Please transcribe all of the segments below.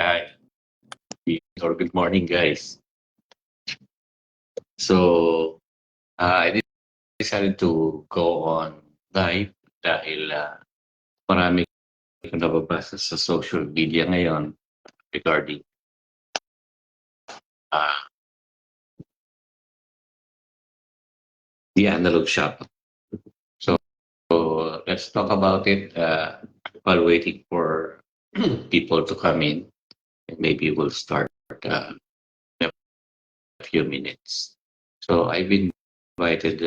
Hi, or good morning, guys. So, I decided to go on live dahil marami ko nababasa sa social media ngayon regarding uh, the analog shop. So, let's talk about it while waiting for people to come in. And maybe we'll start in a few minutes. So, I've invited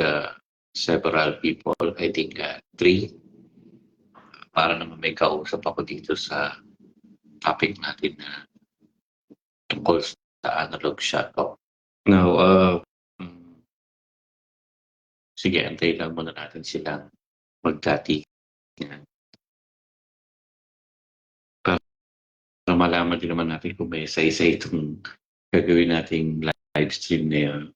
several people, I think three, para naman may kausap ako dito sa topic natin na tungkol sa analog shuttle. Now, sige, antayin lang muna natin silang magdating para malaman din naman natin kung may isa-isa itong gagawin nating live stream na yun.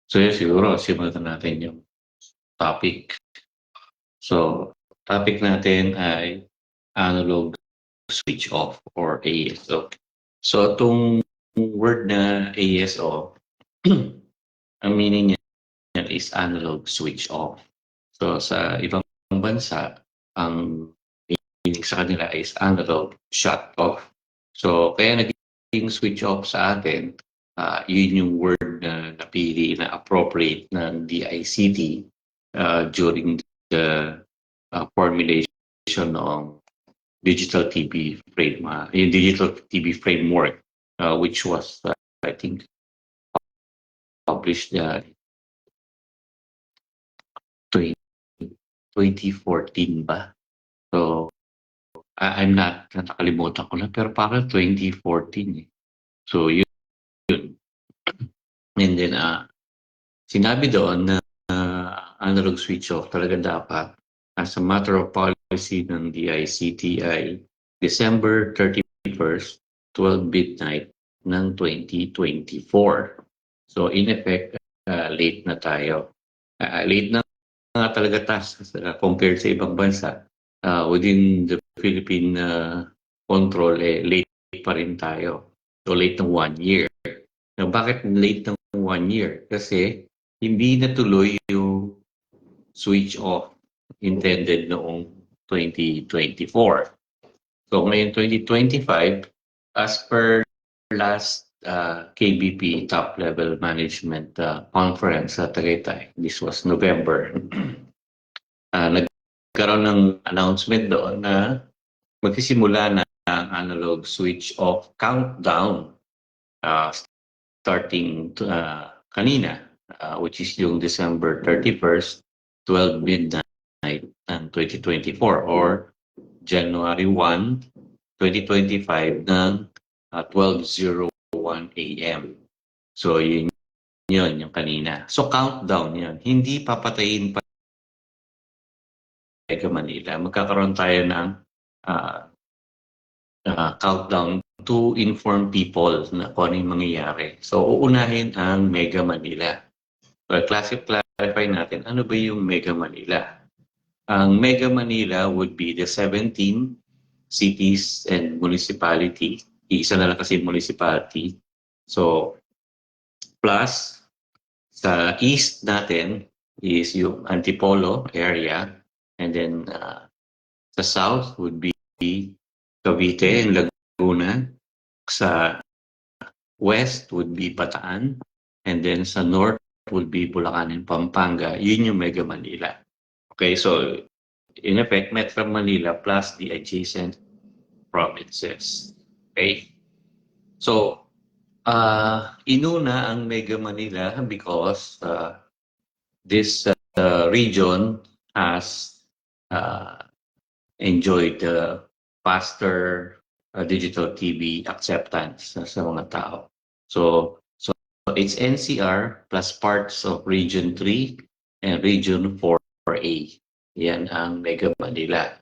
So yun, siguro simulan natin yung topic. So, topic natin ay analog switch off or ASO. So, itong word na ASO, ang meaning niya is analog switch off. So, sa ibang bansa, ang meaning sa kanila is analog shut off. So, kaya naging switch off sa atin, yun yung word na napili na appropriate ng DICT during the formulation ng digital TV frame, yung digital TV framework, which was, I think, published 2014 ba? So, I'm not, nakalimutan ko na, pero parang 2014 eh. So, yun. And then, sinabi doon na analog switch off talaga dapat as a matter of policy ng DICT ay December 31st, 12 midnight ng 2024. So, in effect, late na tayo. Late na nga talaga compared sa ibang bansa. Within the Philippine control, late pa rin tayo. So, late ng 1 year. Now, bakit late ng 1 year? Kasi hindi natuloy yung switch off intended noong 2024. So, ngayon 2025, as per last KBP top level management conference sa Tagaytay, this was November, nagkaroon ng announcement doon na magsisimula na ang analog switch off countdown starting kanina, which is yung December 31st, 12 midnight ng 2024 or January 1, 2025 ng 12:01 a.m. So yun yung kanina. So countdown yan. Hindi papatayin pa Mega Manila. Magkakaroon tayo ng countdown to inform people na kung ano yung mangyayari. So uunahin ang Mega Manila. So clarify natin, ano ba yung Mega Manila? Ang Mega Manila would be the 17 cities and municipality. Isa na lang kasi municipality. So, plus, sa east natin is yung Antipolo area. And then, sa south would be Cavite and Laguna. Sa west would be Bataan. And then sa north would be Bulacan and Pampanga. Yun yung Mega Manila. Okay, so in effect, Metro Manila plus the adjacent provinces. Okay? So, inuna ang Mega Manila because this region has enjoyed faster digital TV acceptance sa mga tao. So it's NCR plus parts of Region 3 and Region 4A. Yan ang Mega Manila.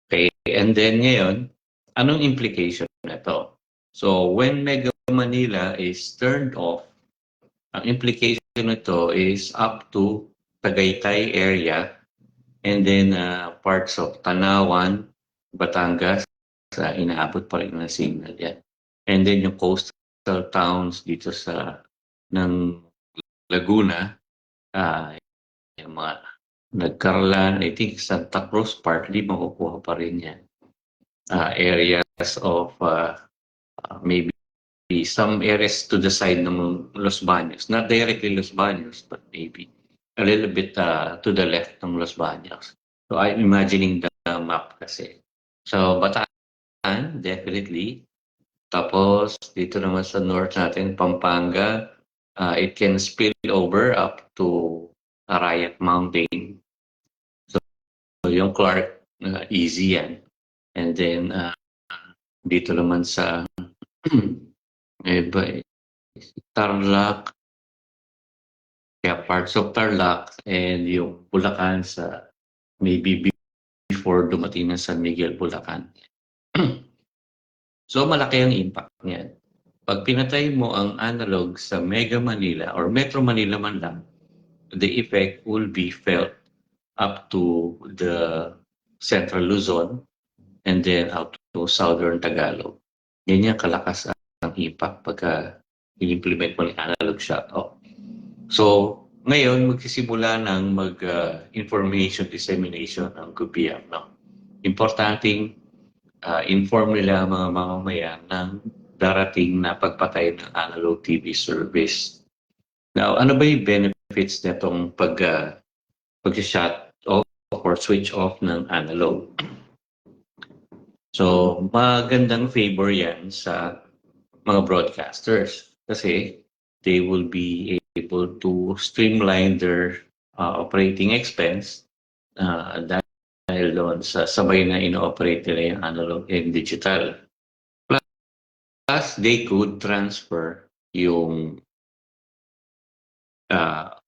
Okay, and then ngayon, anong implication na to? So when Mega Manila is turned off, ang implication nito is up to Tagaytay area and then parts of Tanawan, Batangas, inaabot pa rin ng signal yan. And then yung coastal towns dito sa ng Laguna, yung mga Nagkarlan, I think Santa Cruz partly makukuha pa rin yan. Areas of maybe some areas to the side ng Los Baños. Not directly Los Baños, but maybe a little bit to the left ng Los Baños. So I'm imagining the map kasi. So Bataan, definitely. Tapos dito naman sa north natin, Pampanga, it can spill over up to Arayat Mountain. So yung Clark, easy yan. And then dito naman sa Tarlac, kaya parts of Tarlac and yung Bulacan sa maybe before dumating ng San Miguel, Bulacan. So malaki ang impact niyan. Pag pinatay mo ang analog sa Mega Manila or Metro Manila man lang, the effect will be felt up to the Central Luzon and then out to Southern Tagalog. Yan yung kalakas ang impact pagka i-implement mo ng analog shut-off. So, ngayon, magsisimula ng information dissemination ng gobyerno. No? Importanteng inform nila ang mga mamamayan ng darating na pagpatay ng analog TV service. Now, ano ba yung benefits nitong pag-shut off or switch off ng analog? So, magandang favor yan sa mga broadcasters kasi they will be able to streamline their operating expense dahil doon sa sabay na ino-operate nila yung analog and digital. Plus, they could transfer yung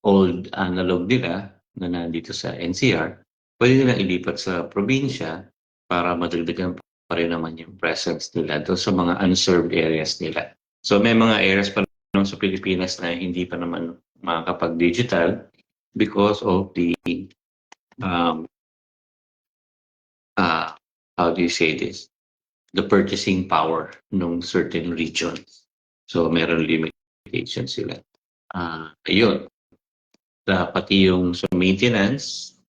old analog nila na nandito sa NCR. Pwede nilang ilipat sa probinsya para madagdagan pa rin naman yung presence nila doon sa mga unserved areas nila. So may mga areas pa naman sa Pilipinas na hindi pa naman makakapag-digital because of the how do you say this? The purchasing power ng certain regions. So meron limitations sila. Ayun. Pati yung sa maintenance,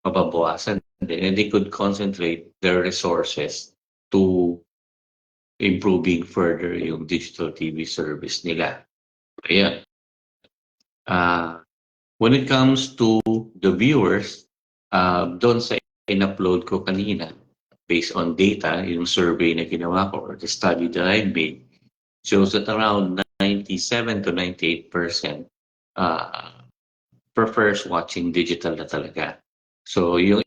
mababawasan din. And they could concentrate their resources to improving further yung digital TV service nila. Ayan. When it comes to the viewers, doon sa in-upload ko kanina, based on data, yung survey na ginawa ko or the study that I made, shows that around 97 to 98% prefers watching digital na talaga. So yung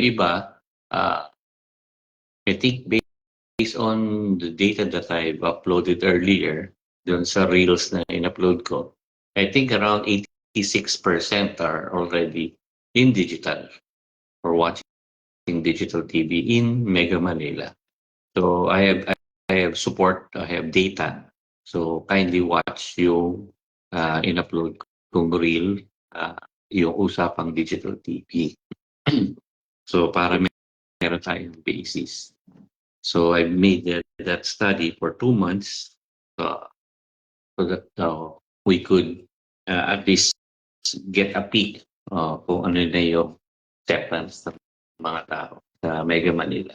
iba, I think based on the data that I've uploaded earlier, dun sa reels na in-upload ko, I think around 86% are already in digital or watching digital TV in Mega Manila. So I have support, I have data. So kindly watch yung in-upload kong reel, yung usapang digital TV. So para meron tayong basis. So I made that study for 2 months so that we could at least get a peek kung ano na yung acceptance ng mga tao sa Mega Manila.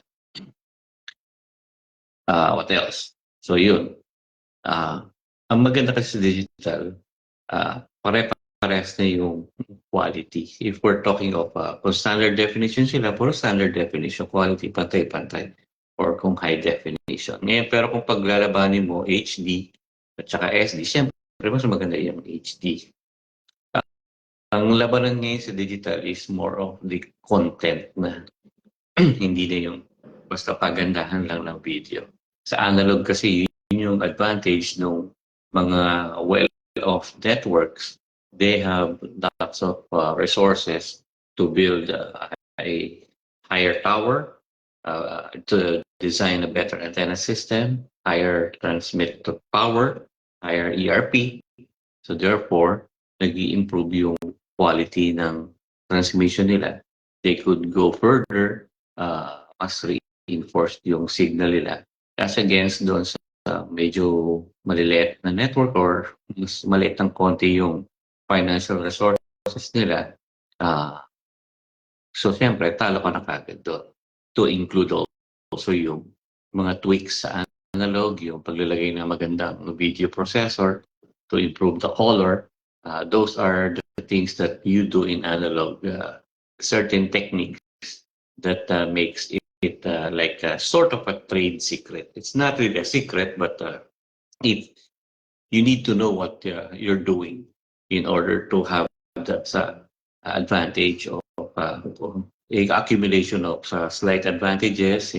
What else? So yun. Ang maganda kasi sa digital, pare-parehas na yung quality. If we're talking of kung standard definition sila, puro standard definition, quality, pantay-pantay. Or kung high definition. Ngayon, pero kung paglalabanin mo HD at saka SD, siyempre mas maganda yung HD. Ang labanan ngayon sa digital is more of the content na hindi na yung basta pagandahan lang ng video. Sa analog kasi yun yung advantage ng mga of networks, they have lots of resources to build a higher tower, to design a better antenna system, higher transmit power, higher ERP. So therefore, nag-i-improve yung quality ng transmission nila. They could go further, mas reinforce yung signal nila as against doon sa medyo maliliit na network or mas maliit ng konti yung financial resources nila. So siyempre, talo ka na kagad doon. To include also yung mga tweaks sa analog, yung paglalagay ng magandang video processor to improve the color. Those are the things that you do in analog. Certain techniques that makes it like a sort of a trade secret. It's not really a secret, but if you need to know what you're doing in order to have that advantage of accumulation of slight advantages,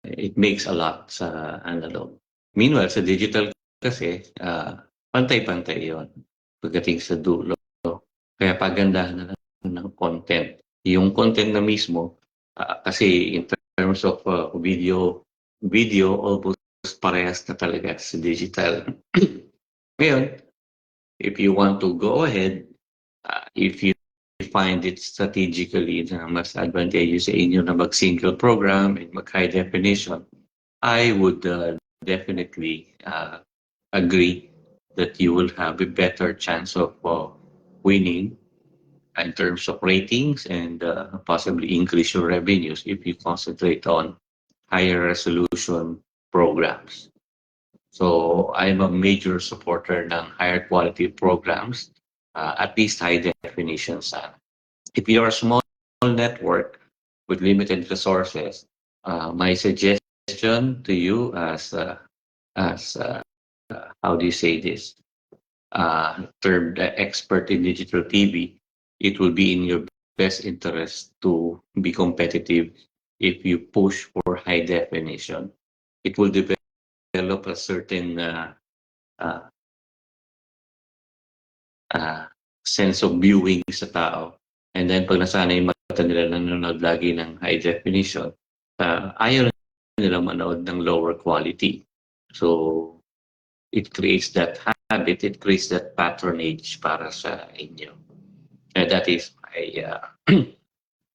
it makes a lot sa analog. Meanwhile, sa digital kasi, pantay-pantay yon pagdating sa dulo. Kaya pagandahan na ng content. Yung content na mismo, kasi in terms of video almost parehas na talaga sa digital. Ngayon, if you want to go ahead, if you find it strategically na mas advantageous sa inyo na mag-single program and mag-high definition, I would definitely agree that you will have a better chance of winning in terms of ratings and possibly increase your revenues if you concentrate on higher resolution programs. So I'm a major supporter ng higher quality programs, at least high definition sana. If you're a small network with limited resources, my suggestion to you as how do you say this, termed expert in digital TV, it will be in your best interest to be competitive if you push for high definition. It will develop a certain sense of viewing sa tao. And then pag nasanay mata nila nanonood lagi ng high definition, ayaw nila manood ng lower quality. So it creates that habit, it creates that patronage para sa inyo. And that is my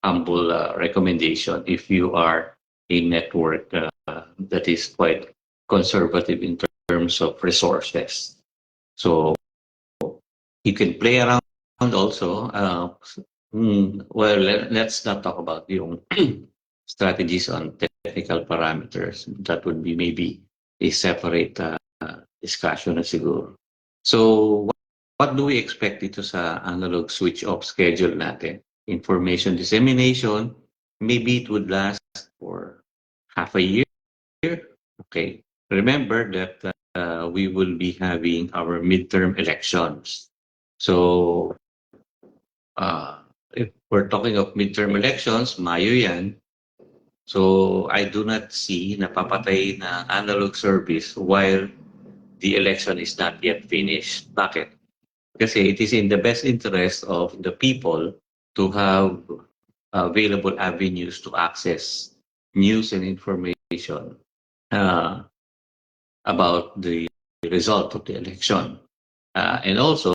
humble recommendation if you are a network that is quite conservative in terms of resources. So you can play around also. Well, let's not talk about yung strategies on technical parameters. That would be maybe a separate discussion na siguro. So what do we expect dito sa analog switch off schedule natin? Information dissemination, maybe it would last for half a year. Okay. Remember that we will be having our midterm elections. So if we're talking of midterm elections, Mayo yan. So I do not see napapatay na analog service while the election is not yet finished. Bakit? Kasi it is in the best interest of the people to have available avenues to access news and information about the result of the election. And also,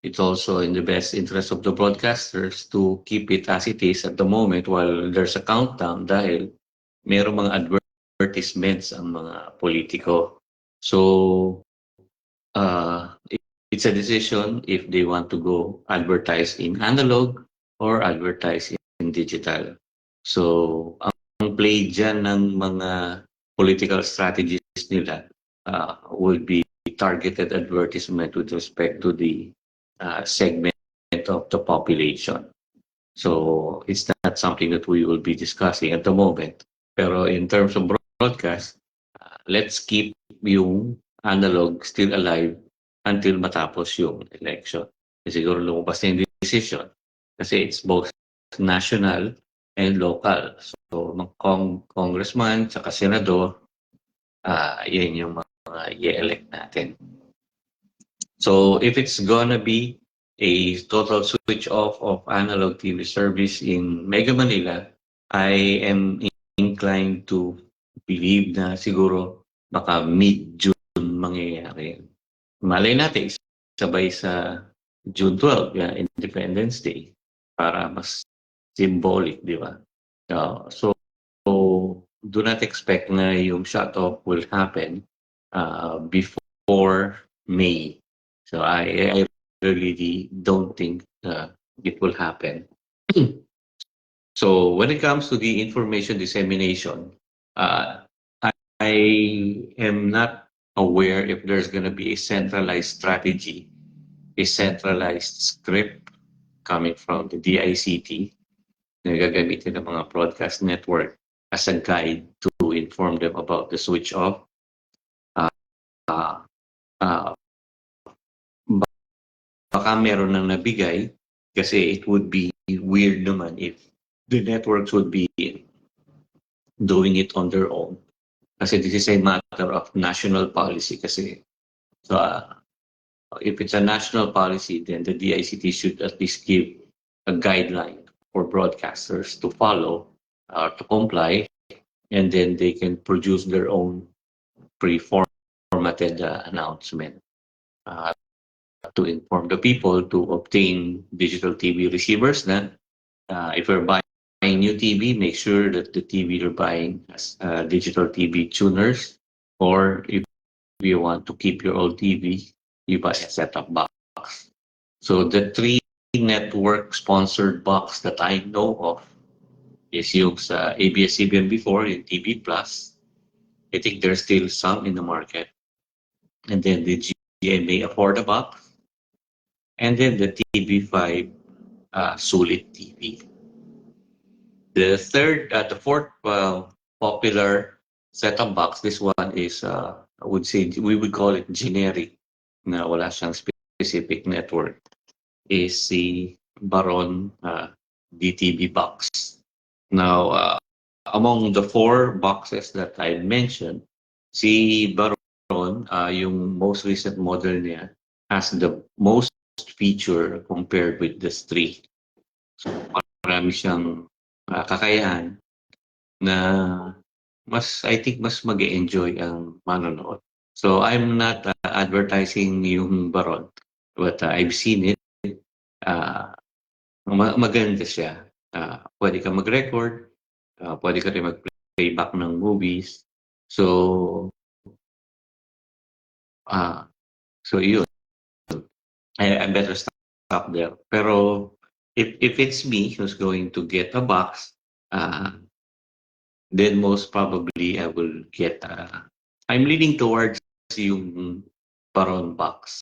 it's also in the best interest of the broadcasters to keep it as it is at the moment while there's a countdown dahil mayroong mga advertisements ang mga politiko. So, it's a decision if they want to go advertise in analog or advertise in digital. So, ang play dyan ng mga political strategies nila would be targeted advertisement with respect to the segment of the population. So it's not something that we will be discussing at the moment. Pero in terms of broadcast, let's keep yung analog still alive until matapos yung election. Siguro lumabas na yung decision kasi it's both national and local. So congressman tsaka senador, yan yung mga i-elect natin. So if it's gonna be a total switch off of analog TV service in Mega Manila, I am inclined to believe na siguro baka mid-June mangyayari. Malay natin, sabay sa June 12, Independence Day, para mas symbolic, di ba? So do not expect na yung shut-off will happen before May. So I really don't think it will happen. So when it comes to the information dissemination, uh, I am not aware if there's going to be a centralized strategy, a centralized script coming from the DICT na gagamitin ng mga broadcast network as a guide to inform them about the switch off. Uh, uh, Baka meron nang nabigay kasi it would be weird naman if the networks would be doing it on their own. Kasi this is a matter of national policy kasi. So if it's a national policy, then the DICT should at least give a guideline for broadcasters to follow or to comply, and then they can produce their own pre-formatted announcement to inform the people to obtain digital TV receivers. Then, if you're buying new TV, make sure that the TV you're buying has digital TV tuners, or if you want to keep your old TV, you buy a set-top box. So the three network sponsored box that I know of is yung sa ABS-CBN before, yung TV Plus. I think there's still some in the market. And then the GMA Afford box. And then the TV5 Sulit TV. The fourth popular set-top box, this one is, I would say, we would call it generic, na wala siyang specific network, is the Baron DTV box. Now, among the four boxes that I mentioned, si Baron, yung most recent model niya, has the most feature compared with the three. So, marami siyang kakayahan na I think mas mag-enjoy ang manonood. So I'm not advertising yung Baron, but I've seen it. Maganda siya. Pwede ka mag-record, pwede ka rin mag-playback ng movies. So yun. I better stop there. Pero if it's me who's going to get a box, then most probably I will get. I'm leaning towards yung Baron box.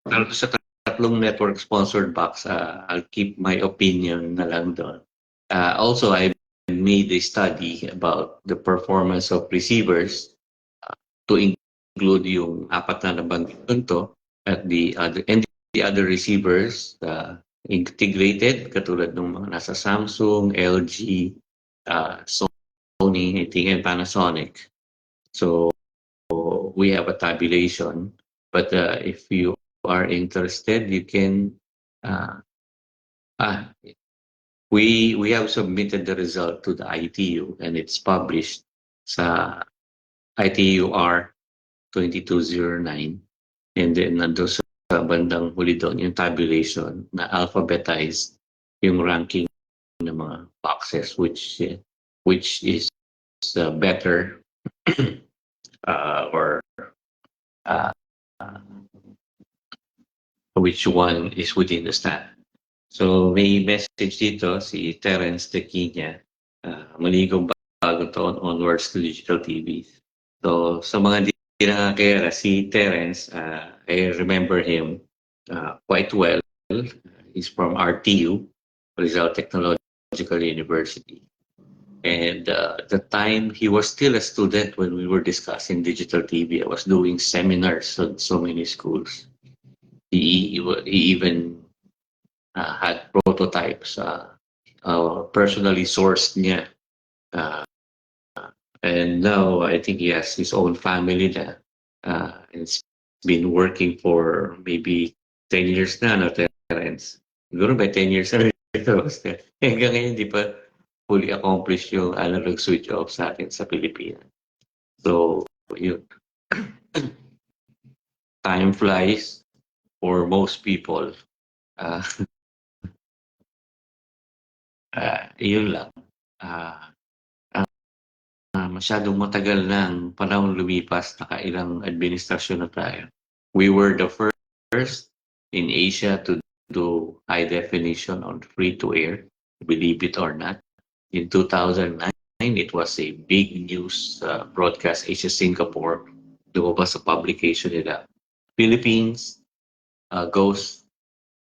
Pero sa tatlong network sponsored box, I'll keep my opinion na lang doon. Also, I made a study about the performance of receivers to include yung apat na nabanggit to at the other receivers integrated katulad ng mga nasa Samsung, LG, Sony, I think, and Panasonic. So we have a tabulation, but if you are interested, you can. We have submitted the result to the ITU and it's published sa ITUR 2209, and then nandun sa bandang huli doon yung tabulation na alphabetized yung ranking ng mga boxes which is better or which one is within the stand. So may message dito si Terence Tequinia, maligong bagong taon onwards to digital TV. So sa mga di nakakilala, si Terence, I remember him quite well. He's from RTU, Rizal Technological University. And the time he was still a student when we were discussing digital TV, I was doing seminars on so many schools. He even had prototypes, personally sourced niya. And now I think he has his own family na. It's been working for maybe 10 years na, no, Terence? Siguro by 10 years na ito. Hanggang ngayon, hindi pa fully accomplished yung analog switch off sa atin sa Pilipinas. So, yun. Time flies for most people. Uh, yun lang. Masyadong matagal na ang panahon lumipas, nakailang administrasyon na tayo. We were the first in Asia to do high definition on free-to-air, believe it or not. In 2009, it was a big news broadcast, Asia Singapore, lumabas sa publication nila. Philippines goes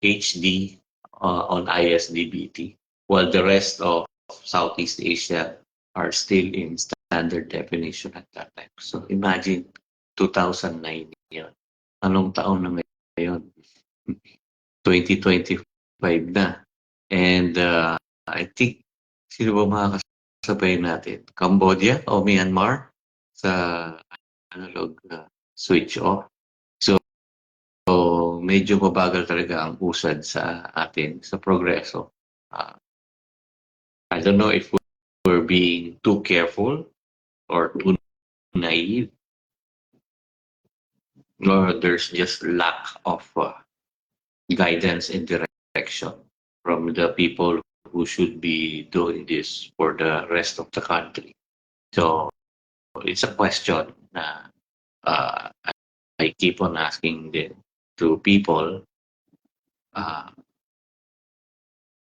HD on ISDBT, while the rest of Southeast Asia are still in standard definition at that time. So imagine 2009 yun. Anong taon na ngayon? 2025 na. And I think, sino ba makakasabay natin? Cambodia o Myanmar sa analog switch off. So medyo mabagal talaga ang usad sa atin sa progreso. I don't know if we're being too careful or too naive, or there's just lack of guidance and direction from the people who should be doing this for the rest of the country. So it's a question na I keep on asking to people.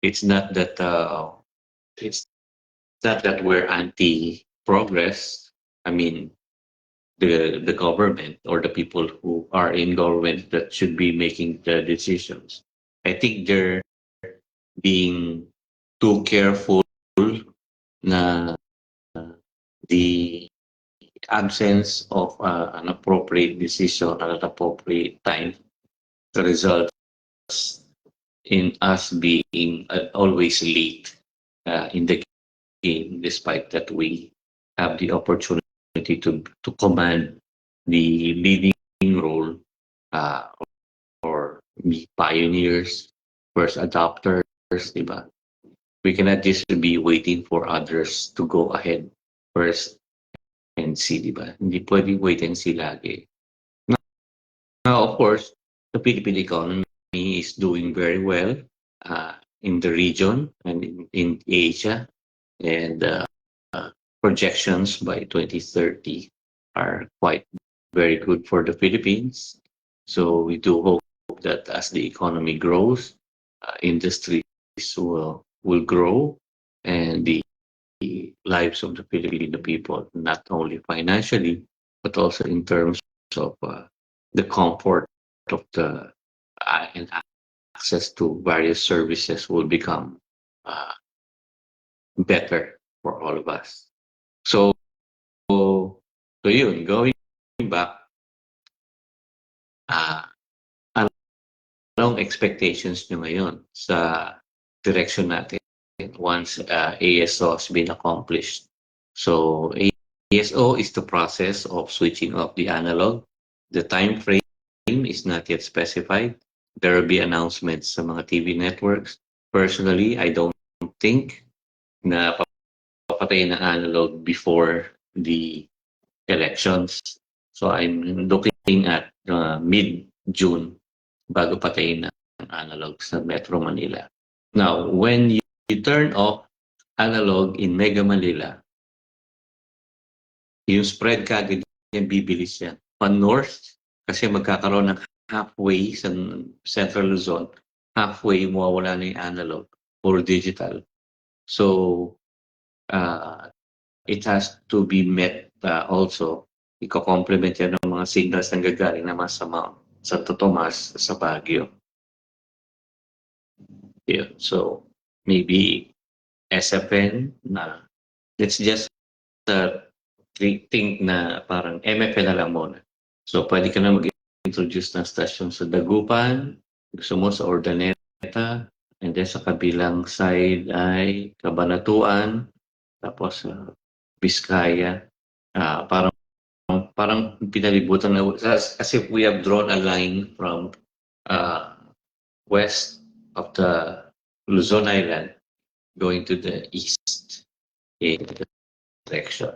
It's not that we're anti-progress. I mean, the government or the people who are in government that should be making the decisions. I think they're being too careful na the absence of an appropriate decision at an appropriate time results in us being always late in the game, despite that we have the opportunity to command the leading role or be pioneers, first adopters, diba? We cannot just be waiting for others to go ahead first and see, diba? Hindi pwedeng wait and see lagi. Now, of course, the Philippine economy is doing very well in the region and in Asia, and projections by 2030 are quite very good for the Philippines. So we do hope that as the economy grows, industries will grow, and the lives of the Filipino people, not only financially, but also in terms of the comfort of the and access to various services will become better for all of us. So yun, going back, anong expectations nyo ngayon sa direction natin once ASO has been accomplished? So ASO is the process of switching off the analog. The time frame is not yet specified. There will be announcements sa mga TV networks. Personally, I don't think na papatayin ng analog before the elections. So I'm looking at mid-June bago patayin ng analog sa Metro Manila. Now, when you turn off analog in Mega Manila, yung spread kagad yan, bibilis yan. Pan-north, kasi magkakaroon ng halfway sa Central Luzon, halfway mawawala na yung analog or digital. So, it has to be met also. Iko-complement yan ng mga signals na gagaling naman sa Santo Tomas, sa Baguio. Yeah. So, maybe SFN na, let's just think na parang MFN na lang muna. So, pwede ka na mag-introduce ng stasyon sa Dagupan, gusto mo sa Ordaneta, and then sa kabilang side ay Cabanatuan, tapos Vizcaya, parang parang pinalibutan na as if we have drawn a line from west of the Luzon Island going to the east in the direction.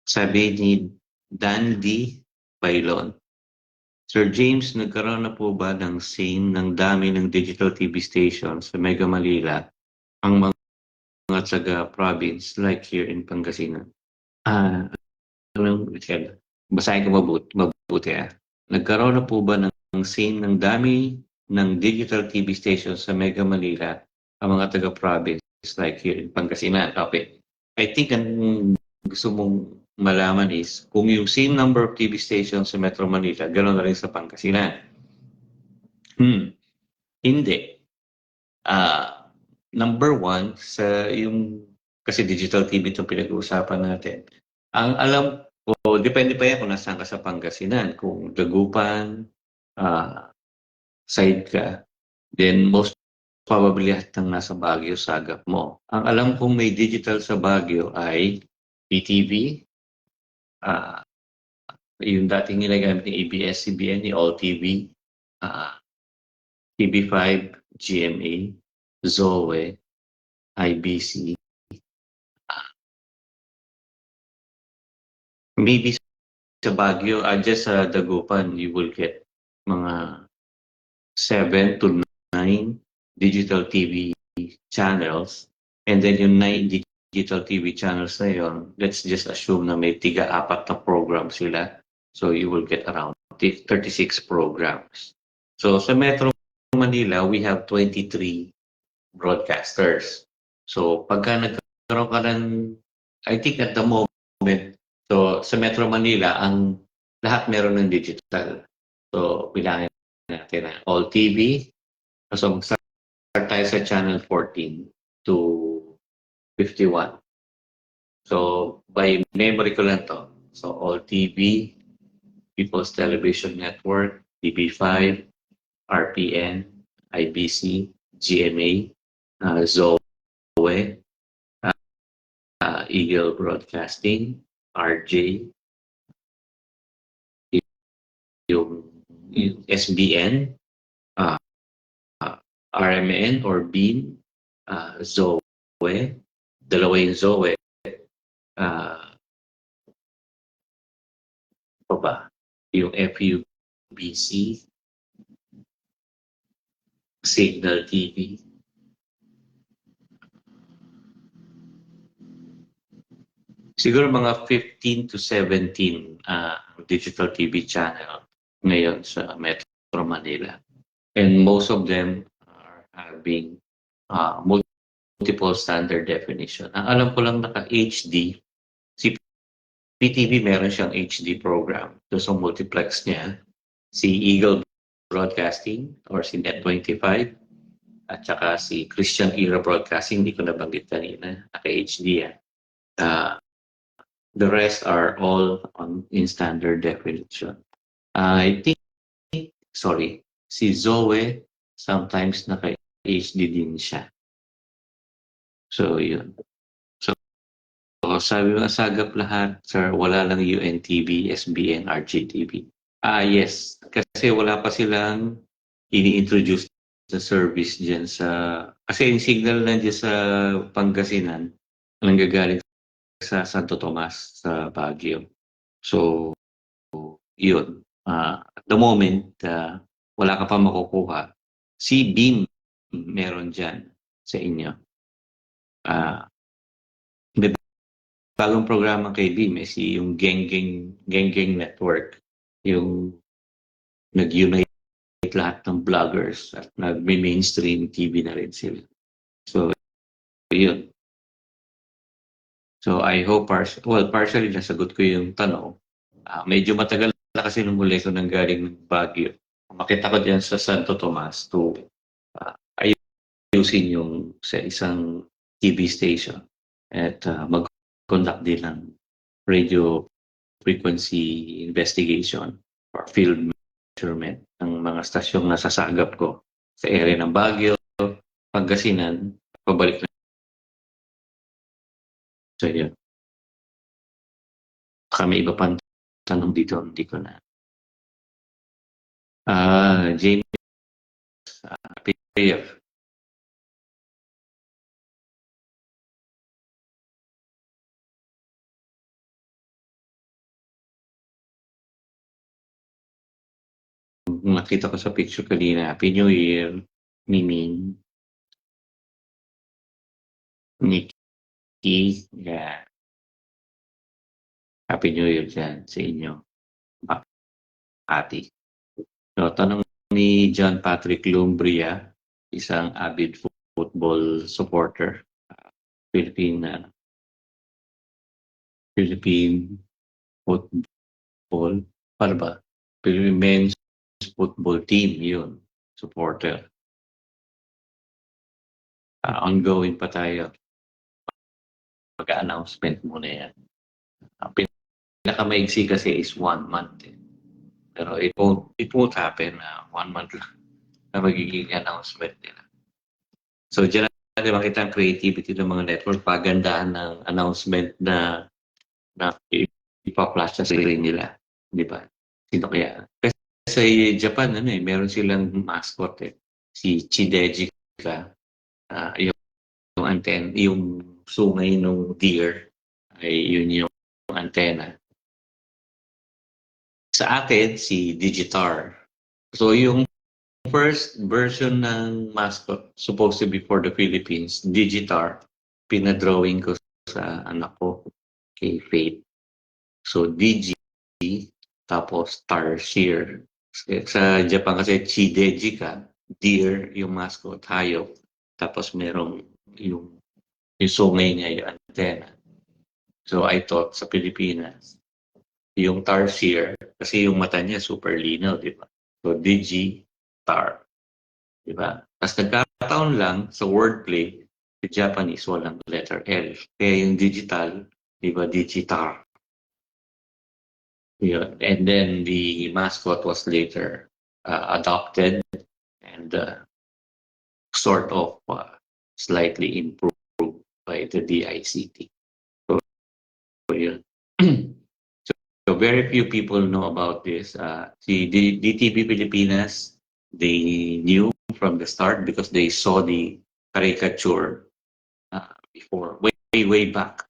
Sabi ni Dandy Bailon, Sir James, nagkaroon na po ba ng scene ng dami ng digital TV stations sa Mega Manila ang mga taga-province like here in Pangasinan? Basahin ko mabuti. Nagkaroon na po ba ng scene ng dami ng digital TV stations sa Mega Manila ang mga taga-province like here in Pangasinan? Okay. I think ang gusto mong malaman is kung yung same number of TV stations sa Metro Manila, gano'n na rin sa Pangasinan. Hindi. Number one, sa yung kasi digital TV itong pinag-uusapan natin. Ang alam ko, depende pa yan kung nasaan ka sa Pangasinan. Kung Dagupan, side ka, then most probably ng nasa Baguio, sagap mo. Ang alam kong may digital sa Baguio ay PTV, yung dating nilagamit ni ABS-CBN, ni All-TV, TV5, GMA, Zoe, IBC. Maybe sa Baguio, just sa Dagupan, you will get mga 7 to 9 digital TV channels. And then yung 9 digital TV channels na yun, let's just assume na may tiga-4 na program sila. So you will get around 36 programs. So sa Metro Manila, we have 23 broadcasters. So pagka nagkaroon ka ng, I think at the moment, so sa Metro Manila, ang lahat meron ng digital. So bilangin natin na All TV. So start tayo sa channel 14 to 51. So by memory ko lang to. So All TV, People's Television Network, TV5, RPN, IBC, GMA, Zoe, Eagle Broadcasting, RJ, yung SBN, RMN or BEAM, Zoe, dalawa yung Zoe, pa ba? Yung FUBC, Signal TV, siguro mga 15 to 17 digital TV channel ngayon sa Metro Manila. And most of them are having multiple standard definition. Ang alam ko lang naka-HD, si PTV meron siyang HD program. So sa multiplex niya, si Eagle Broadcasting or si Net25 at saka si Christian Era Broadcasting, hindi ko nabanggit kanina, naka-HD yan. The rest are all in standard definition. I think, si Zoe, sometimes naka-HD din siya. So, yun. So, sabi mo, sagap lahat, sir, wala lang UNTV, SBN, RJTV. Yes. Kasi wala pa silang ini-introduce sa service dyan sa... Kasi yung signal na dyan sa Pangasinan, nanggagaling sa Santo Tomas, sa Baguio. So, yun. At the moment, wala ka pa makukuha. Si BEAM, meron dyan sa inyo. May bagong programa kay BEAM, si yung Geng Network. Yung nag-unite lahat ng vloggers at nag-mainstream TV na rin sila. So, yun. So, I hope, partially nasagot ko yung tanong. Medyo matagal na kasi nung muli ko nang galing ng Baguio. Makita ko dyan sa Santo Tomas to ayusin yung sa isang TV station at mag-conduct din ng radio frequency investigation or field measurement ng mga stasyong nasasagap ko sa area ng Baguio, Pangasinan, pabalik na. So, yun. Baka may iba pang tanong dito, hindi ko na. James PF. Nakita ko sa picture kanina, Happy New Year, Miming, Nikki, yeah. Happy New Year dyan sa inyo, Ati. So, tanong ni John Patrick Lumbria, isang avid football supporter, Philippine football, para ba? Philippine men's football team, yun, supporter. Ongoing pa tayo. Pag-announcement muna yan. Ang pinakamaigsi kasi is 1 month. Pero it won't happen 1 month lang na magiging announcement nila. So dyan natin makita ang creativity ng mga network, pagandahan ng announcement na ipa-flash na screen nila. Di ba? Sino kaya? Kasi sa Japan, meron silang mascot si Chidejika. Yung antenna, yung sungay ng deer, ay yun yung antenna. Sa atin, si Digitar. So yung first version ng mascot supposed to be for the Philippines, Digitar, pinadrawing ko sa anak ko kay Faith. So DG, tapos Tarsier. Sa Japan kasi Chidejika, deer yung mascot, hayop. Tapos merong yung sungay niya, yung antenna. So I thought sa Pilipinas, yung Tarsier, kasi yung mata niya super linaw, di ba? So DG, Tar. Di ba? Tapos nagkataon lang sa wordplay, sa Japanese, walang letter L. Kaya yung digital, di ba, Digitar. Yun. And then the mascot was later adopted and sort of slightly improved by the DICT. So yun. So very few people know about this. The DTV Pilipinas, they knew from the start because they saw the caricature before, way back.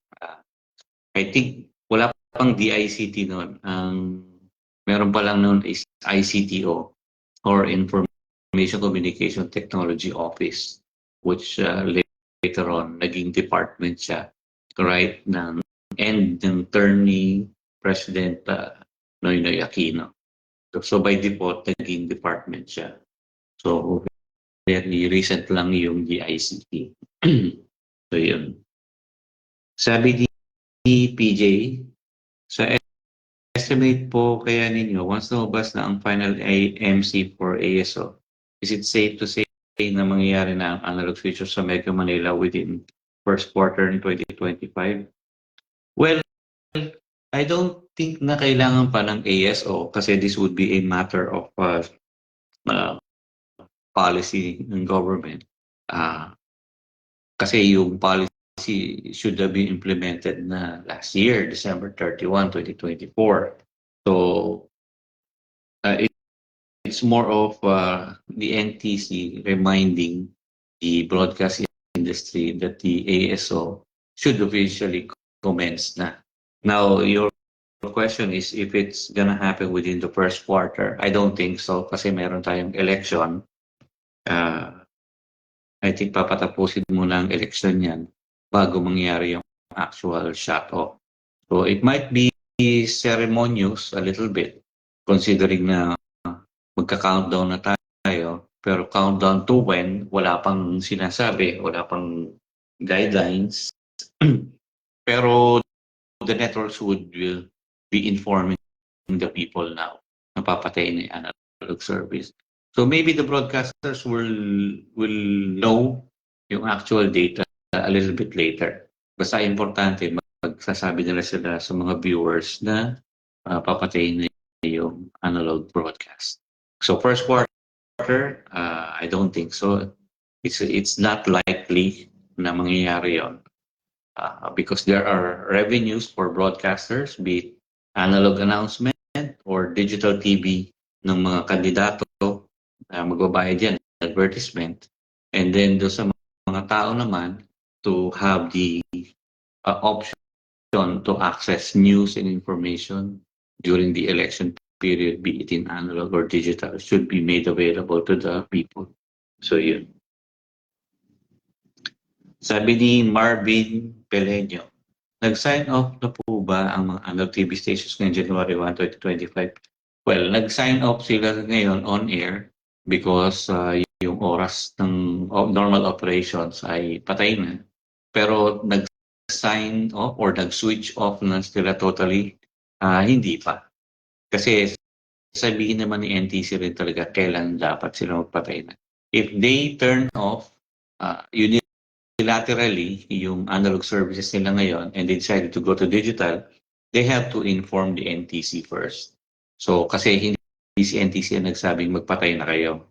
I think wala pang DICT noon. Meron pa lang noon is ICTO or Information Communication Technology Office, which later on naging department siya right ng end ng term ni President Noynoy Aquino. So by default, naging department siya. So very recent lang yung DICT. So yun. Sabi ni PJ, sa estimate po kaya ninyo, once lumabas na ang final MC for ASO, is it safe to say na mangyayari na ang analog switcher sa Metro Manila within first quarter in 2025? Well, I don't think na kailangan pa ng ASO kasi this would be a matter of policy ng government. Kasi yung policy should have been implemented na last year, December 31, 2024. So it's more of the NTC reminding the broadcast industry that the ASO should officially commence na. Now, your question is if it's gonna happen within the first quarter. I don't think so kasi meron tayong election. I think papatapusin muna ang election yan bago mangyari yung actual shut-off. So it might be ceremonious a little bit considering na magka-countdown na tayo, pero countdown to when, wala pang sinasabi, wala pang guidelines. Pero the networks will be informing the people now na papatay na yung analog service. So maybe the broadcasters will know yung actual data a little bit later. Basta importante, magsasabi nila sila sa mga viewers na papatay na yung analog broadcast. So first quarter, I don't think so. It's not likely na mangyayari yon because there are revenues for broadcasters, be it analog announcement or digital TV ng mga kandidato, magbabayad yan, advertisement. And then do sa mga tao naman to have the option to access news and information during the election period, be it in analog or digital, should be made available to the people. So yun. Sabi ni Marvin Peleño, nag-sign off na po ba ang mga analog TV stations ngayong January 1, 2025? Well, nag-sign off sila ngayon on air because yung oras ng normal operations ay patay na. Pero nag-sign off or nag-switch off na sila totally, hindi pa. Kasi sabihin naman ni NTC rin talaga kailan dapat sila magpatay na. If they turn off unilaterally yung analog services nila ngayon and they decided to go to digital, they have to inform the NTC first. So kasi hindi si NTC ang nagsabing magpatay na kayo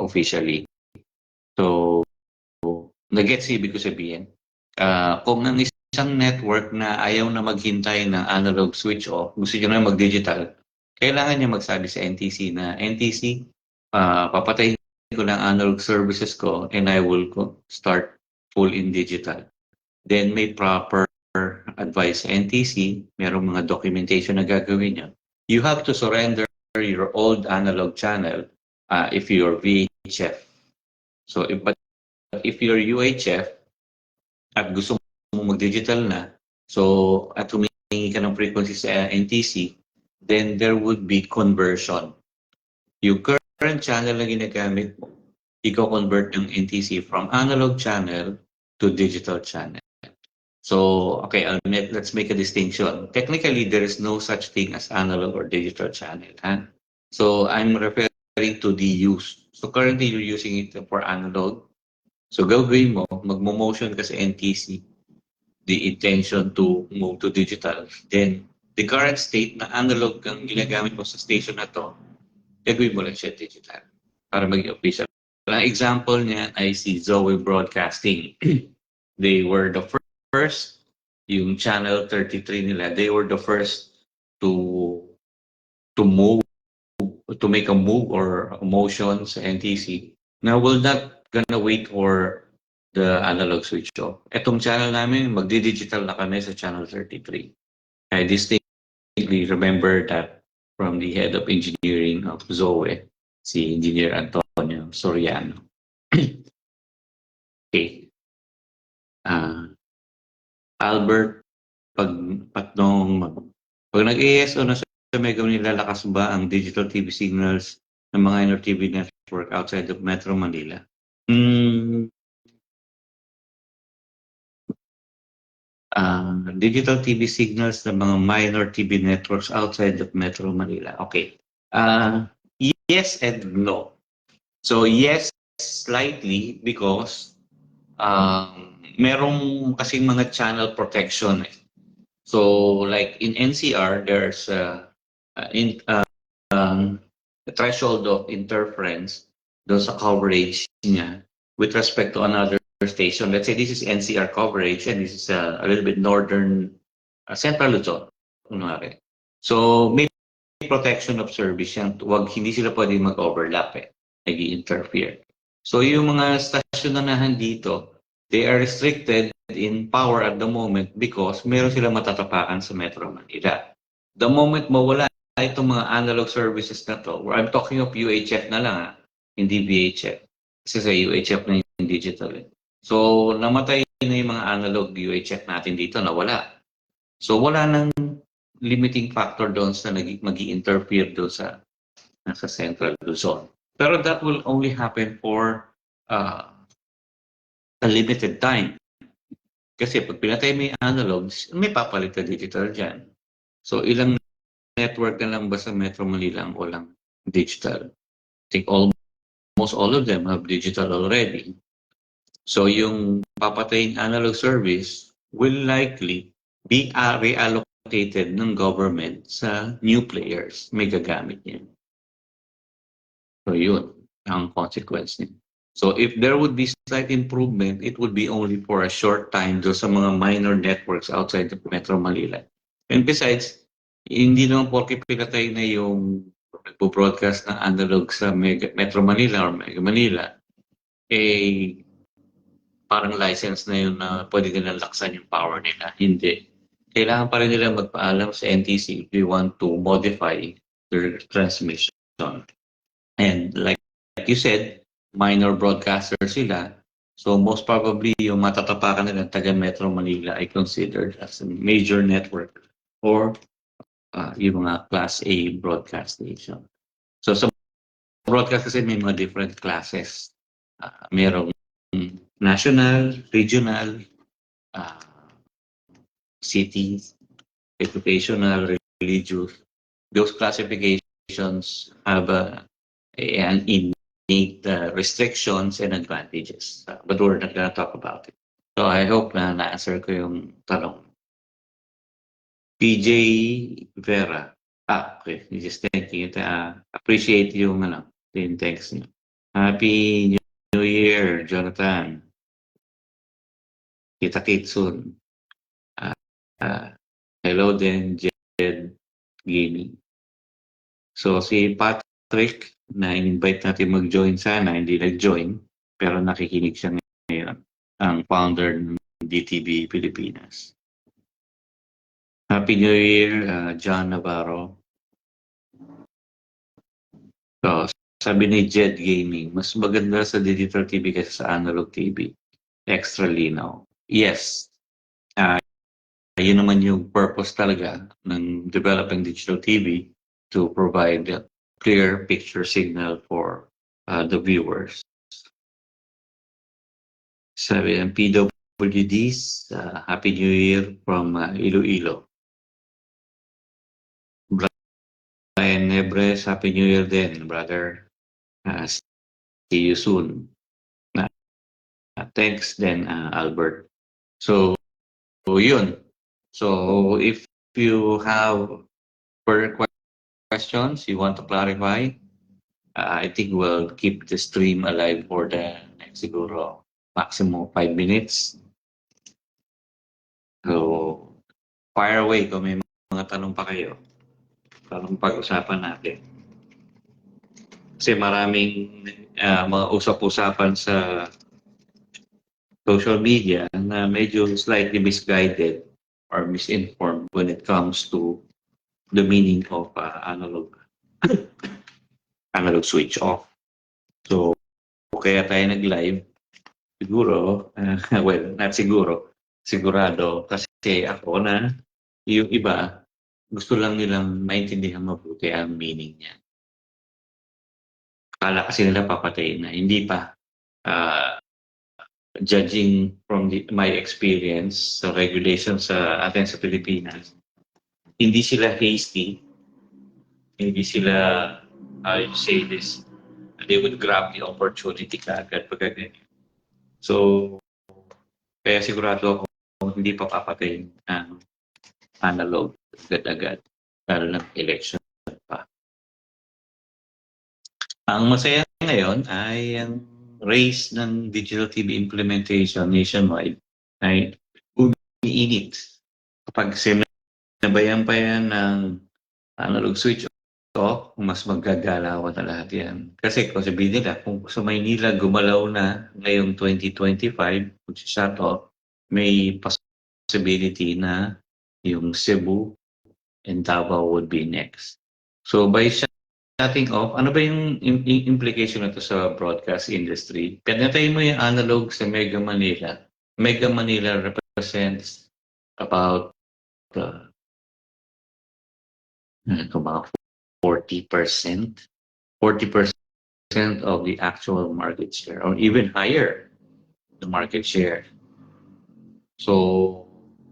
officially. So nag-gets ibig ko sabihin. Kung ang isang network na ayaw na maghintay ng analog switch off, gusto nyo na mag-digital, kailangan niya magsabi sa NTC na, NTC, papatayin ko ng analog services ko and I will start full in digital. Then may proper advice sa NTC, merong mga documentation na gagawin niya. You have to surrender your old analog channel if you're VHF. So if you're UHF at gusto mo mag-digital na, so at humingi ka ng frequency sa NTC, then there would be conversion. Yung current channel na ginagamit mo, i-convert ng NTC from analog channel to digital channel. So, okay, let's make a distinction. Technically, there is no such thing as analog or digital channel. Huh? So, I'm referring to the use. So, currently, you're using it for analog. So, gagawin mo, magmo-motion ka sa NTC, the intention to move to digital. Then, the current state na analog ang ginagamit mo sa station na to, gagawin mo lang siya digital para maging official. Ang example niya ay si Zoe Broadcasting. They were the first, yung channel 33 nila, they were the first to move, to make a move or a motion sa NTC. Now, we're not gonna wait for the analog switch off. Etong channel namin, magdi-digital na kami sa channel 33. I distinctly remember that from the head of engineering of Zoe, si Engineer Antonio Soriano. Okay. Albert pag nag-ASO na sa Mega Manila, lakas ba ang digital TV signals ng mga NRTV network outside of Metro Manila? Digital TV signals ng mga minor TV networks outside of Metro Manila. Okay. Yes and no. So yes, slightly because merong kasing mga channel protection. So like in NCR, there's a threshold of interference doon sa coverage niya with respect to another station. Let's say this is NCR coverage and this is a little bit northern, central Luzon. So may protection of service yan. Hindi sila pwede mag-overlap nag-i-interfere. So yung mga stasyonanahan dito, they are restricted in power at the moment because meron sila matatapakan sa Metro Manila. The moment mawala itong mga analog services na to, I'm talking of UHF na lang, hindi VHF. Kasi sa UHF na yung digital. So namatay na yung mga analog UHF natin dito, nawala. So wala nang limiting factor doon sa mag-i-interfere doon sa central Luzon. Pero that will only happen for a limited time. Kasi pag pinatay may analogs, may papalit na digital dyan. So ilang network na lang ba sa Metro Manila ang walang digital? I think almost all of them have digital already. So yung papataying analog service will likely be reallocated ng government sa new players. May gagamit niya. So yun ang consequence niya. So if there would be slight improvement, it would be only for a short time do sa mga minor networks outside of Metro Manila. And besides, Hindi naman porke pinatay na yung nagpo-broadcast ng analog sa Metro Manila or Mega Manila, eh, parang license na yun na pwede nilang laksan yung power nila. Hindi. Kailangan pa rin nila magpaalam sa NTC if they want to modify their transmission. And like you said, minor broadcaster sila. So most probably yung matatapakan nila taga Metro Manila ay considered as a major network or yung mga Class A broadcast station. So sa broadcast kasi may mga different classes. Merong national, regional, uh, city, educational, religious. Those classifications have an innate restrictions and advantages. But we're not gonna talk about it. So I hope na na-answer ko yung tanong. PJ Vera. Okay. Just thanking you. Appreciate yung thanks niyo. Happy New Year, Jonathan. Kita-kits soon. Hello din, Jed Gaming. So si Patrick, na-invite natin mag-join sana, hindi nag-join, pero nakikinig siya ngayon, ang founder ng DTV Pilipinas. Happy New Year, John Navarro. So, sabi ni Jed Gaming, mas maganda sa digital TV kaysa sa analog TV. Extra linaw. Yes. Yun naman yung purpose talaga ng developing digital TV to provide a clear picture signal for the viewers. Sabi ng PWDs, Happy New Year from Iloilo. Brian Nebres, Happy New Year din, brother. See you soon. Thanks then, Albert. So yun. So if you have further questions you want to clarify, I think we'll keep the stream alive for the next siguro maximum 5 minutes. So fire away kung may mga tanong pa kayo. Tanong pag-usapan natin. Kasi maraming mga usap-usapan sa social media na medyo slightly misguided or misinformed when it comes to the meaning of analog switch off. So kaya tayo nag-live siguro, well, not siguro, sigurado kasi ako na yung iba gusto lang nilang maintindihan mabuti ang meaning niya. Akala kasi nila papatayin na, hindi pa. Judging from my experience sa regulations sa atin sa Pilipinas, hindi sila hasty, hindi sila, you say this, they would grab the opportunity kaagad pagka ganyan. So, kaya sigurado ako hindi pa papatayin ang analog agad-agad, lalo ng election pa. Ang masaya ngayon ay ang race ng digital TV implementation nationwide ay umiinit. Kapag sinabayan pa yan ng analog switch off, mas maggagalawan na lahat yan. Kasi kung sabihin nila, kung sa Maynila gumalaw na ngayong 2025, kung shut off, may possibility na yung Cebu and Davao would be next. So by shutting off, ano ba yung implication nito sa broadcast industry? Pinatay mo yung analog sa Mega Manila. Mega Manila represents about mga 40% of the actual market share or even higher the market share. So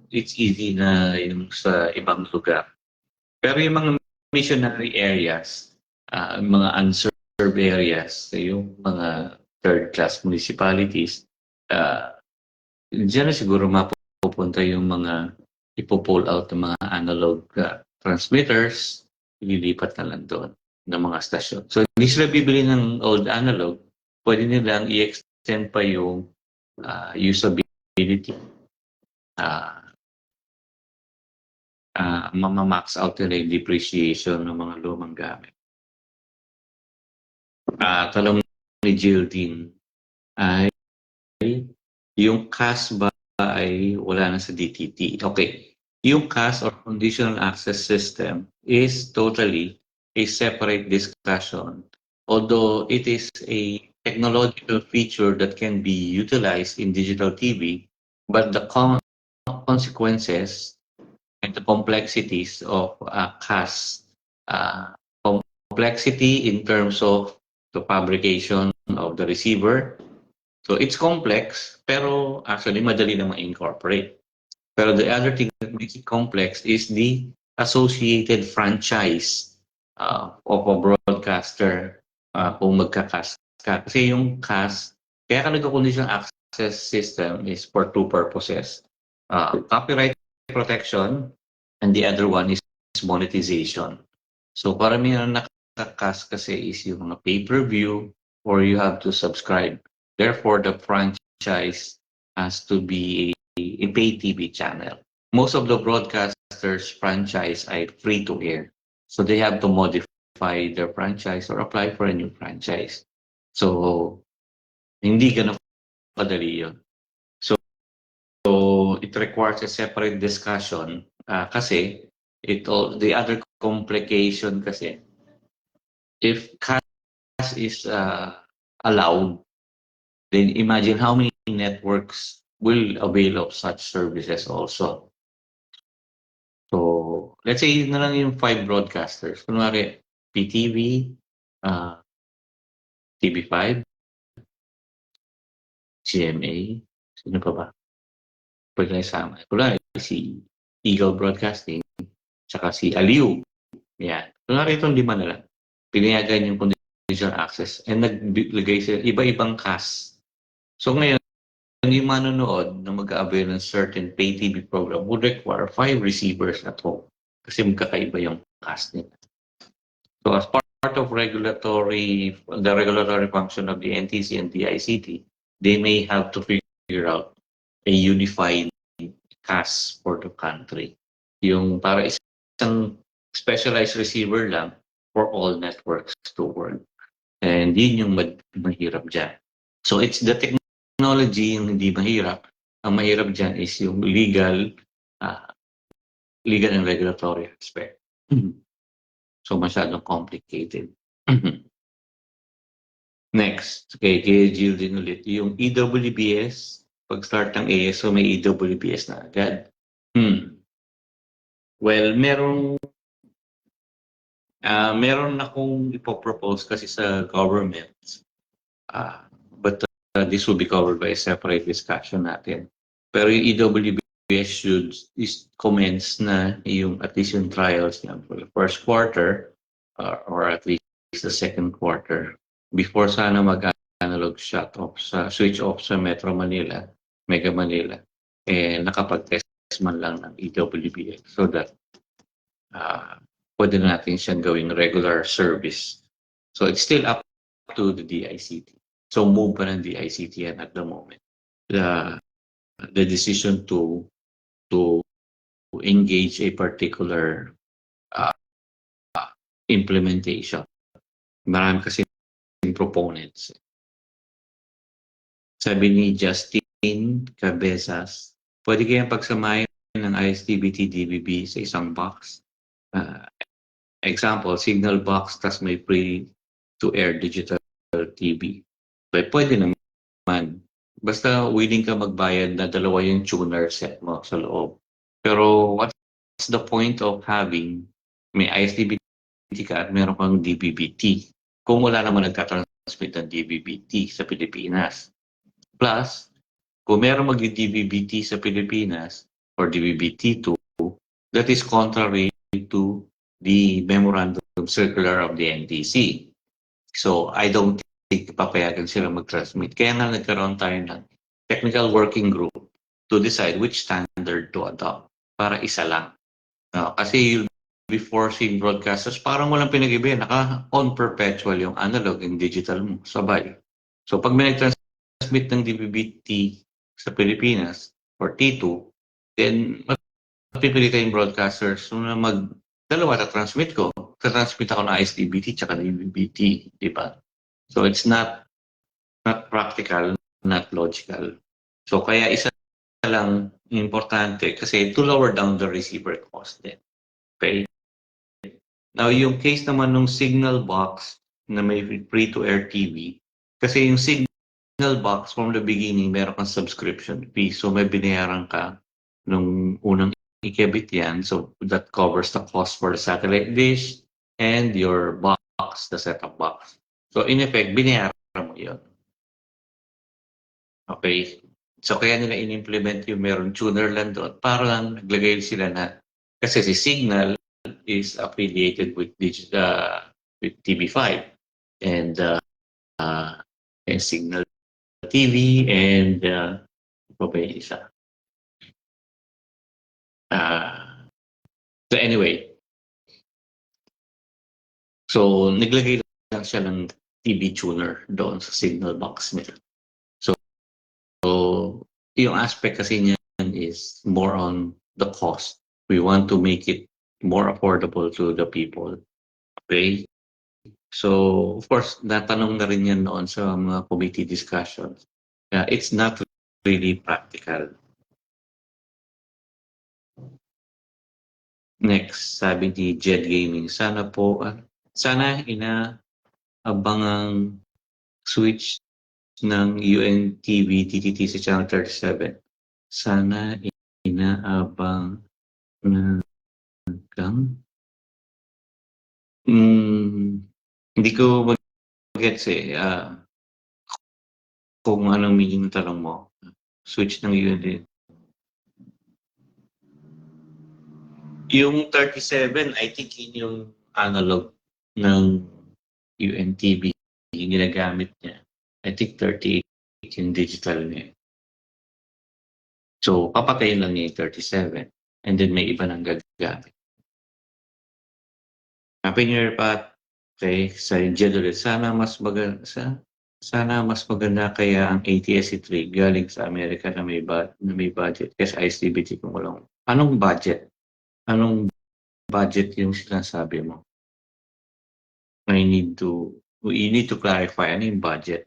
it's easy na yung sa ibang lugar. Pero yung mga missionary areas, mga unserved areas, yung mga third-class municipalities, diyan na siguro mapupunta yung mga ipo-pull out ng mga analog transmitters, ililipat na lang doon ng mga stasyon. So hindi sila bibili ng old analog, pwede nilang i-extend pa yung usability mamamax out nila yung depreciation ng mga lumang gamit. Tanong ni Geraldine ay yung CAS ba ay wala na sa DTT? Okay. Yung CAS or Conditional Access System is totally a separate discussion. Although it is a technological feature that can be utilized in digital TV, but the consequences and the complexities of CAS, complexity in terms of the fabrication of the receiver. So it's complex, pero actually madali na ma-incorporate. Pero the other thing that makes it complex is the associated franchise of a broadcaster kung magka-CAS ka. Kasi yung CAS, kaya ka nagka-conditional access system is for two purposes. Copyright protection and the other one is monetization. So karamihan na naka-CAS kasi is yung mga pay-per-view or you have to subscribe. Therefore, the franchise has to be a pay TV channel. Most of the broadcasters' franchise are free to air. So they have to modify their franchise or apply for a new franchise. So, hindi ganun kadali yun. So it requires a separate discussion kasi the other complication kasi if CAS is allowed, then imagine how many networks will avail of such services also. So, let's say na lang yung 5 broadcasters. Kunwari, PTV, TV5, GMA, sino pa ba? Pwede na isama. Kunwari, si Eagle Broadcasting, tsaka si Aliw. Yan. Kunwari itong 5 na lang. Pinayagan yung conditional access and naglagay sila iba-ibang CAS. So ngayon, yung manonood na mag-avail ng certain pay TV program would require 5 receivers at home kasi magkakaiba yung CAS nila. So as part of the regulatory function of the NTC and the ICT, they may have to figure out a unified CAS for the country. Yung para isang specialized receiver lang for all networks to work. And yun yung mahirap dyan. So it's the technology yung hindi mahirap. Ang mahirap dyan is yung legal and regulatory aspect. So masyadong complicated. Next, kay Jill din ulit. Yung EWBS, pag start ng ASO may EWBS na agad. Well, meron akong ipopropose kasi sa government. But this will be covered by a separate discussion natin. Pero yung EWBS is commence na yung at least yung trials niya for the first quarter or at least the second quarter before sana mag-analog switch off sa Metro Manila, Mega Manila, nakapag-test man lang ng EWBS so that pwede na natin siyang gawing regular service. So it's still up to the DICT. So move pa ng DICT yan at the moment. The decision to engage a particular implementation. Marami kasi proponents. Sabi ni Justin Cabezas, pwede kayang pagsamahin ng ISTBT DBB sa isang box. Example, signal box tas may free-to-air digital TV. Pwede naman. Basta willing ka magbayad na 2 yung tuner set mo sa loob. Pero what's the point of having may ISDBT ka at meron kang DVB-T kung wala naman nagtatransmit ng DVB-T sa Pilipinas? Plus, kung meron mag-DVB-T sa Pilipinas or DVB-T2, that is contrary to the memorandum circular of the NTC. So I don't think papayagan sila mag-transmit. Kaya nga nagkaroon tayo ng technical working group to decide which standard to adopt para isa lang. Kasi before seeing broadcasters, parang walang pinag-iba. Naka-on perpetual yung analog and digital mo, sabay. So pag may nag-transmit ng DVB-T sa Pilipinas or T2, then pipili kayong broadcasters na dalawa ta-transmit ko. Ta-transmit ako ng ISDBT tsaka ng UBT, di ba? So it's not practical, not logical. So kaya isa lang importante kasi to lower down the receiver cost din. Okay? Now yung case naman ng signal box na may free-to-air TV, kasi yung signal box from the beginning meron kang subscription fee. So may binayaran ka nung unang ikebit yan. So that covers the cost for the satellite dish and your box, the setup box. So in effect, binayaran mo yun. Okay? So kaya nila in-implement yung meron tuner lang doon para lang naglagay sila na kasi si Signal is affiliated with with TV5 and Signal TV and pa ba yung isa? So anyway, so naglagay lang siya ng TV tuner doon sa signal box nila. So yung aspect kasi niyan is more on the cost. We want to make it more affordable to the people. Okay? So, of course, natanong na rin yan noon sa mga committee discussions. It's not really practical. Next, sabi ni Jed Gaming, sana inaabangang switch ng UNTV TTT sa Channel 37. Sana inaabang ng hindi ko mag-gets kung anong meaning ng tanong mo. Switch ng UNTV. Yung 37, I think yun yung analog ng UNTV. Yung ginagamit niya. I think 38 yung digital niya. So, papatayin lang niya yung 37. And then may iba nang gagamit. Happy New Year, Pat. Okay, sa Jedulet. Sana mas maganda kaya ang ATSC3 galing sa Amerika na may budget. Kasi ISDBT kung walang. Anong budget? Anong budget yung sinasabi mo? You need to clarify ano yung budget.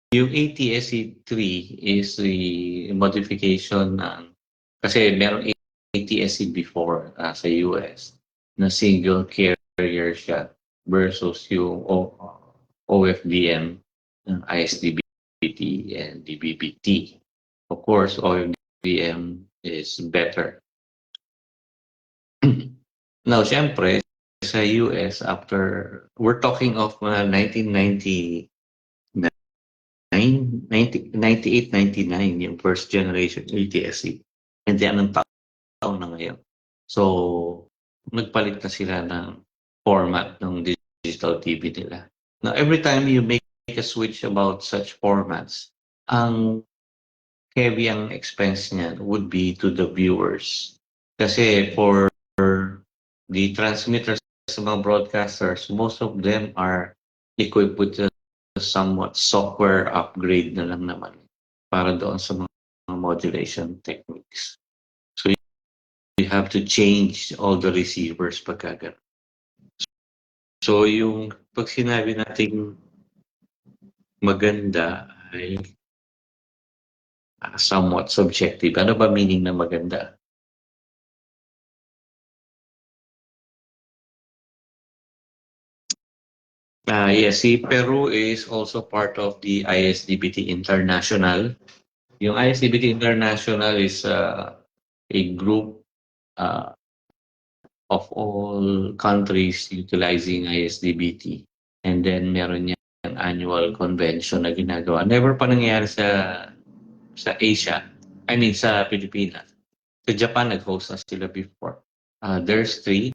Yung ATSC3 is the modification ng kasi meron ATSC before sa US na single carrier siya versus yung OFDM ng ISDBT and DBBT. Of course, OFDM is better. Now, syempre, sa US, we're talking of 1998, 99 yung first generation ATSC. And then, anong taon na ngayon? So, nagpalit na sila ng format ng digital TV nila. Now, every time you make a switch about such formats, ang heavy ang expense niyan would be to the viewers. Kasi for the transmitters sa mga broadcasters, most of them are equipped with a somewhat software upgrade na lang naman para doon sa mga modulation techniques. So you have to change all the receivers pagkagat. So yung pag sinabi nating maganda ay somewhat subjective. Ano ba meaning na maganda? Yes, si Peru is also part of the ISDBT International. Yung ISDBT International is a group of all countries utilizing ISDBT. And then meron niyang annual convention na ginagawa. Never pa nangyayari sa Asia. I mean, sa Pilipinas. Sa Japan, nag-host na sila before. There's 3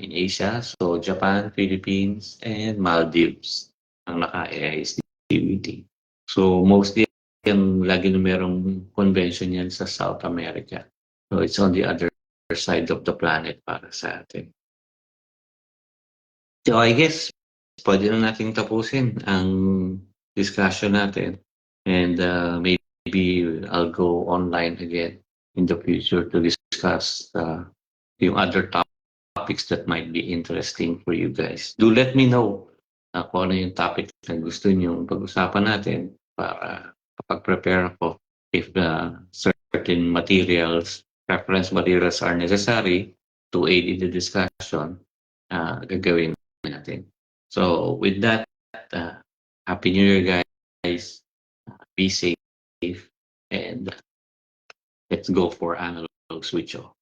in Asia. So, Japan, Philippines, and Maldives ang naka-ISDBT. So, mostly yung lagi na merong convention yan sa South America. So, it's on the other side of the planet para sa atin. So, I guess pwede na nating tapusin ang discussion natin. And maybe I'll go online again in the future to discuss yung other topics that might be interesting for you guys. Do let me know kung ano yung topic na gusto nyo pag-usapan natin para kapag-prepare ako if certain materials, reference materials are necessary to aid in the discussion, gagawin natin. So with that, Happy New Year, guys. Be safe and let's go for analog switch off.